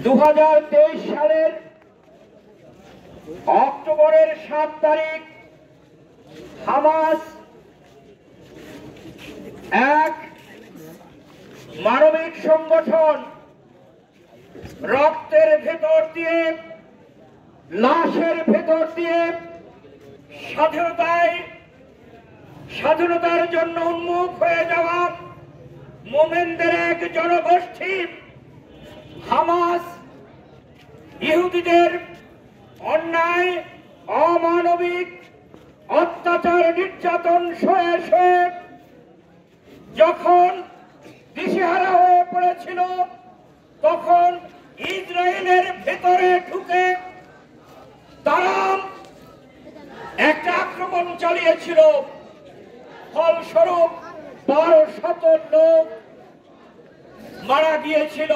2023 সালের অক্টোবরের 7 তারিখ হামাস এক মানবিক সংগঠন রক্তের ভেতর দিয়ে, লাশের ভেতর দিয়ে স্বাধীনতার জন্য উন্মুখ হয়ে যাওয়া মোমেনদের এক জনগোষ্ঠী হামাস ইহুদিদের অন্যায়, অমানবিক অত্যাচার, নির্যাতন সয়ে সয়ে যখন দিশেহারা হয়ে পড়েছিল, তখন ইসরায়েলের ভেতরে ঢুকে তারা একটা আক্রমণ চালিয়েছিল। ফলস্বরূপ 1200 লোক মারা গিয়েছিল।